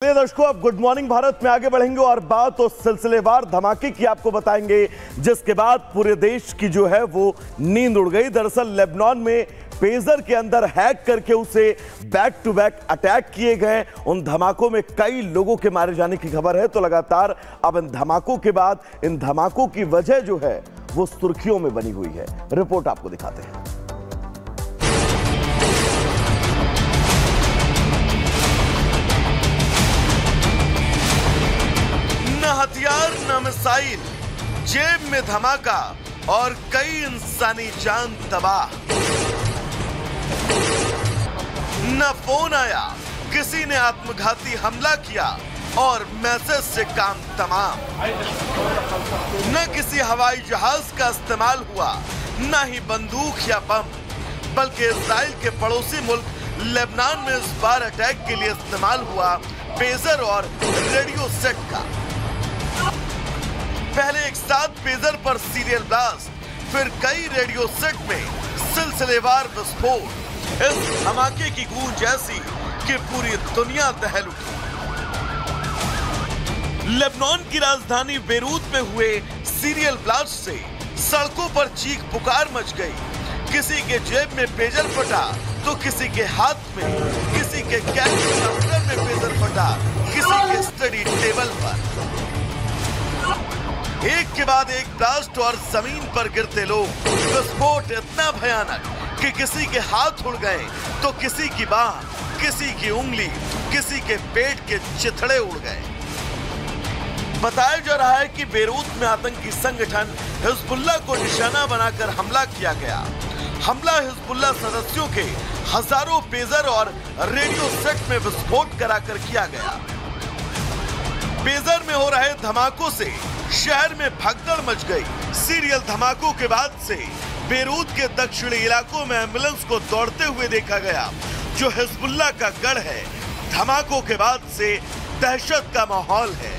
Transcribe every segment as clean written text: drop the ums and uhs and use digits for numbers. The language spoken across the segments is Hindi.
दर्शकों, अब गुड मॉर्निंग भारत में आगे बढ़ेंगे और बात उस सिलसिलेवार धमाके की आपको बताएंगे जिसके बाद पूरे देश की जो है वो नींद उड़ गई। दरअसल लेबनान में पेजर के अंदर हैक करके उसे बैक टू बैक अटैक किए गए। उन धमाकों में कई लोगों के मारे जाने की खबर है। तो लगातार अब इन धमाकों के बाद इन धमाकों की वजह जो है वो सुर्खियों में बनी हुई है। रिपोर्ट आपको दिखाते हैं। हथियार न मिसाइल, जेब में धमाका और कई इंसानी जान तबाह। न फोन आया, किसी ने आत्मघाती हमला किया और मैसेज से काम तमाम। न किसी हवाई जहाज का इस्तेमाल हुआ, न ही बंदूक या बम, बल्कि इस्राइल के पड़ोसी मुल्क लेबनान में इस बार अटैक के लिए इस्तेमाल हुआ पेजर और रेडियो सेट का। पहले एक साथ पेजर पर सीरियल ब्लास्ट, फिर कई रेडियो सेट में सिलसिलेवार विस्फोट। इस धमाके की गूंज ऐसी कि पूरी दुनिया दहल उठी। लेबनान की राजधानी बेरूत में हुए सीरियल ब्लास्ट से सड़कों पर चीख पुकार मच गई। किसी के जेब में पेजर फटा तो किसी के हाथ में, किसी के कैश काउंटर में पेजर फटा, किसी के स्टडी टेबल पर। एक के बाद एक ब्लास्ट और जमीन पर गिरते लोग। विस्फोट इतना भयानक कि किसी के हाथ उड़ गए तो किसी की बाह, किसी की उंगली, किसी के पेट के चिथड़े उड़ गए। बताया जा रहा है कि बेरूत में आतंकी संगठन हिजबुल्लाह को निशाना बनाकर हमला किया गया। हमला हिजबुल्लाह सदस्यों के हजारों पेजर और रेडियो सेट में विस्फोट कराकर किया गया। पेजर में हो रहे धमाकों से शहर में भगदड़ मच गई। सीरियल धमाकों के बाद से बेरूत के दक्षिणी इलाकों में एम्बुलेंस को दौड़ते हुए देखा गया, जो हिजबुल्लाह का गढ़ है। धमाकों के बाद से दहशत का माहौल है।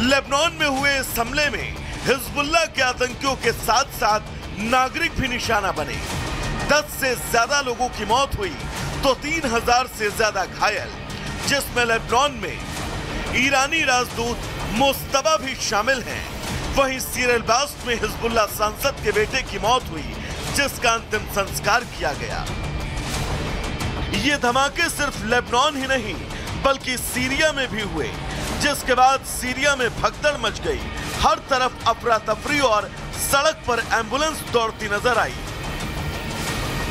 लेबनान में हुए इस हमले में हिजबुल्लाह के आतंकियों के साथ साथ नागरिक भी निशाना बने। 10 से ज्यादा लोगों की मौत हुई तो 3000 से ज्यादा घायल, जिसमें लेबनान में ईरानी राजदूत मुस्तबा भी शामिल हैं। वहीं सीरियल ब्लास्ट में हिजबुल्लाह सांसद के बेटे की मौत हुई, जिसका अंतिम संस्कार किया गया। ये धमाके सिर्फ लेबनान ही नहीं बल्कि सीरिया में भी हुए, जिसके बाद सीरिया में भगदड़ मच गई। हर तरफ अफरा तफरी और सड़क पर एम्बुलेंस दौड़ती नजर आई।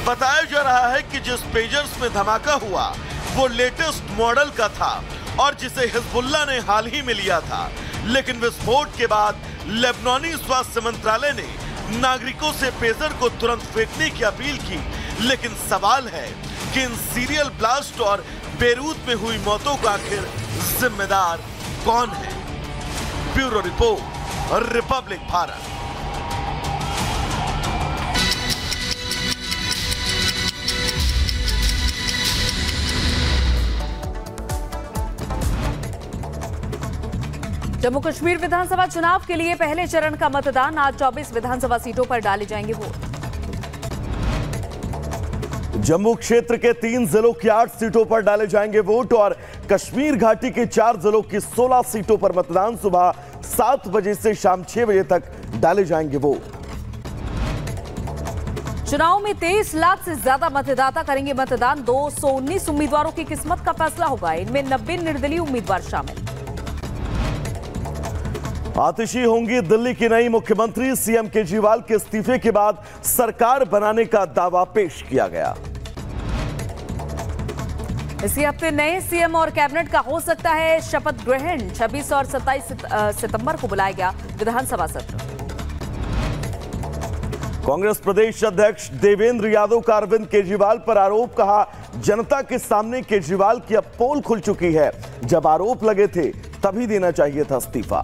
बताया जा रहा है कि जिस पेजर्स में धमाका हुआ वो लेटेस्ट मॉडल का था और जिसे हिजबुल्लाह ने हाल ही में लिया था। लेकिन विस्फोट के बाद लेबनानी स्वास्थ्य मंत्रालय ने नागरिकों से पेजर को तुरंत फेंकने की अपील की। लेकिन सवाल है कि इन सीरियल ब्लास्ट और बेरूत में हुई मौतों का आखिर जिम्मेदार कौन है? Bureau report, Republic Bharat. Jammu Kashmir विधानसभा चुनाव के लिए पहले चरण का मतदान। आज 24 विधानसभा सीटों पर डाले जाएंगे वोट। जम्मू क्षेत्र के 3 जिलों की 8 सीटों पर डाले जाएंगे वोट और कश्मीर घाटी के 4 जिलों की 16 सीटों पर मतदान सुबह 7 बजे से शाम 6 बजे तक डाले जाएंगे वोट। चुनाव में 23 लाख से ज्यादा मतदाता करेंगे मतदान। 219 उम्मीदवारों की किस्मत का फैसला होगा। इनमें 90 निर्दलीय उम्मीदवार शामिल। आतिशी होंगी दिल्ली की नई मुख्यमंत्री। सीएम केजरीवाल के इस्तीफे के बाद सरकार बनाने का दावा पेश किया गया। इसी हफ्ते नए सीएम और कैबिनेट का हो सकता है शपथ ग्रहण। 26 और 27 सितंबर को बुलाया गया विधानसभा सत्र। कांग्रेस प्रदेश अध्यक्ष देवेंद्र यादव का अरविंद केजरीवाल पर आरोप। कहा, जनता के सामने केजरीवाल की अब पोल खुल चुकी है। जब आरोप लगे थे तभी देना चाहिए था इस्तीफा।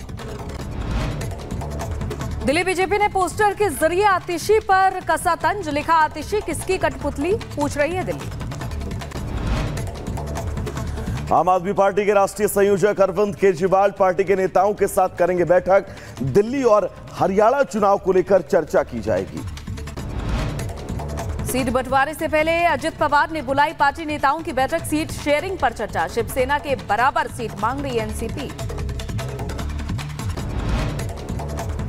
दिल्ली बीजेपी ने पोस्टर के जरिए आतिशी पर कसा तंज। लिखा, आतिशी किसकी कठपुतली, पूछ रही है दिल्ली। आम आदमी पार्टी के राष्ट्रीय संयोजक अरविंद केजरीवाल पार्टी के नेताओं के साथ करेंगे बैठक। दिल्ली और हरियाणा चुनाव को लेकर चर्चा की जाएगी। सीट बंटवारे से पहले अजित पवार ने बुलाई पार्टी नेताओं की बैठक। सीट शेयरिंग पर चर्चा। शिवसेना के बराबर सीट मांग रही एनसीपी।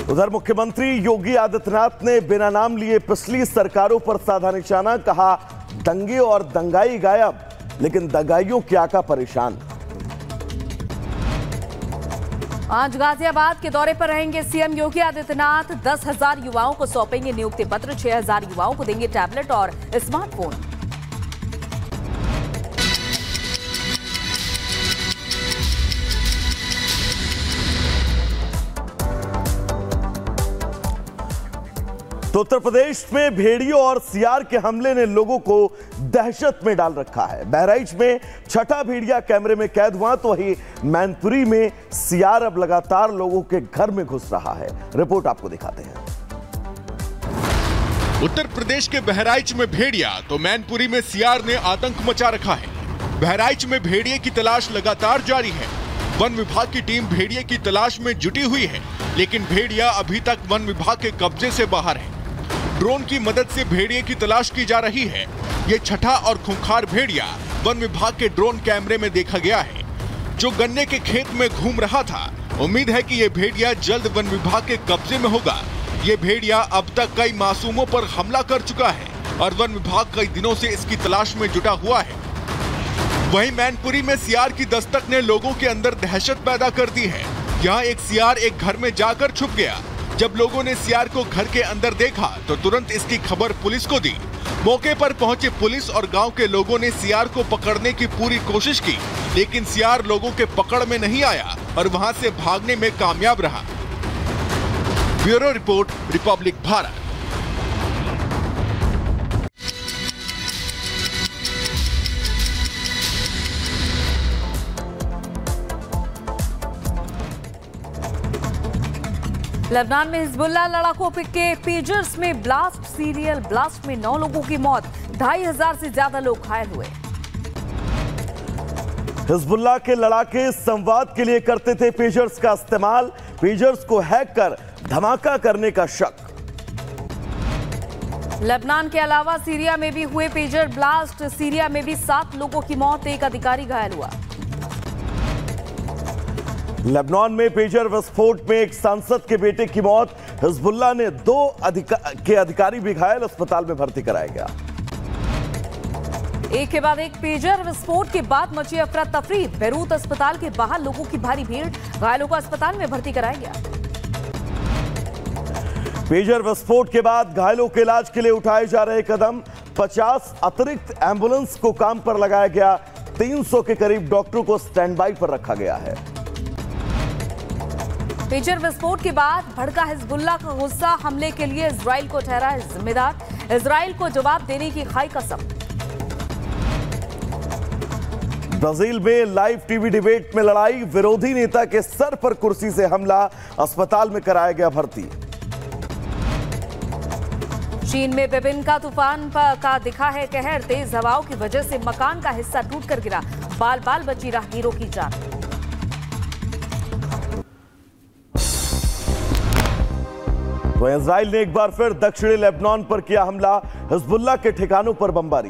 उधर मुख्यमंत्री योगी आदित्यनाथ ने बिना नाम लिए पिछली सरकारों पर साधा निशाना। कहा दंगे और दंगाई गायब, लेकिन दंगाइयों की आका परेशान। आज गाजियाबाद के दौरे पर रहेंगे सीएम योगी आदित्यनाथ। 10,000 युवाओं को सौंपेंगे नियुक्ति पत्र। 6,000 युवाओं को देंगे टैबलेट और स्मार्टफोन। तो उत्तर प्रदेश में भेड़ियों और सियार के हमले ने लोगों को दहशत में डाल रखा है। बहराइच में छठा भेड़िया कैमरे में कैद हुआ, तो वही मैनपुरी में सियार अब लगातार लोगों के घर में घुस रहा है। रिपोर्ट आपको दिखाते हैं। उत्तर प्रदेश के बहराइच में भेड़िया तो मैनपुरी में सियार ने आतंक मचा रखा है। बहराइच में भेड़िए की तलाश लगातार जारी है। वन विभाग की टीम भेड़िए की तलाश में जुटी हुई है, लेकिन भेड़िया अभी तक वन विभाग के कब्जे से बाहर है। ड्रोन की मदद से भेड़िए की तलाश की जा रही है। ये छठा और खूंखार भेड़िया वन विभाग के ड्रोन कैमरे में देखा गया है, जो गन्ने के खेत में घूम रहा था। उम्मीद है कि ये भेड़िया जल्द वन विभाग के कब्जे में होगा। ये भेड़िया अब तक कई मासूमों पर हमला कर चुका है और वन विभाग कई दिनों से इसकी तलाश में जुटा हुआ है। वहीं मैनपुरी में सियार की दस्तक ने लोगों के अंदर दहशत पैदा कर दी है। यहाँ एक सियार एक घर में जाकर छुप गया। जब लोगों ने सियार को घर के अंदर देखा तो तुरंत इसकी खबर पुलिस को दी। मौके पर पहुंचे पुलिस और गांव के लोगों ने सियार को पकड़ने की पूरी कोशिश की, लेकिन सियार लोगों के पकड़ में नहीं आया और वहां से भागने में कामयाब रहा। Bureau report, Republic Bharat. Lebanon में हिजबुल्लाह लड़ाकों के पेजर्स में ब्लास्ट। सीरियल ब्लास्ट में 9 लोगों की मौत, 2,500 से ज्यादा लोग घायल हुए। हिजबुल्लाह के लड़ाके संवाद के लिए करते थे पेजर्स का इस्तेमाल। पेजर्स को हैक कर धमाका करने का शक। लेबनान के अलावा सीरिया में भी हुए पेजर ब्लास्ट। सीरिया में भी 7 लोगों की मौत, 1 अधिकारी घायल हुआ। लेबनान में पेजर विस्फोट में एक सांसद के बेटे की मौत। हिजबुल्लाह ने 2 अधिकारी भी घायल, अस्पताल में भर्ती कराया गया। एक के बाद एक पेजर विस्फोट के बाद मची अफरा तफरी। बेरूत अस्पताल के बाहर लोगों की भारी भीड़, घायलों को अस्पताल में भर्ती कराया गया। पेजर विस्फोट के बाद घायलों के इलाज के लिए उठाए जा रहे कदम। 50 अतिरिक्त एम्बुलेंस को काम पर लगाया गया। 300 के करीब डॉक्टरों को स्टैंड बाई पर रखा गया है। पेजर विस्फोट के बाद भड़का हिजबुल्लाह का गुस्सा। हमले के लिए इजराइल को ठहरा है जिम्मेदार। इजराइल को जवाब देने की खाई कसम। ब्राजील में लाइव टीवी डिबेट में लड़ाई। विरोधी नेता के सर पर कुर्सी से हमला, अस्पताल में कराया गया भर्ती। चीन में बिबिन का तूफान का दिखा है कहर। तेज हवाओं की वजह से मकान का हिस्सा टूटकर गिरा, बाल बाल बची राहगीरों की जान। तो इजराइल ने एक बार फिर दक्षिणी लेबनान पर किया हमला। हिजबुल्लाह के ठिकानों पर बमबारी।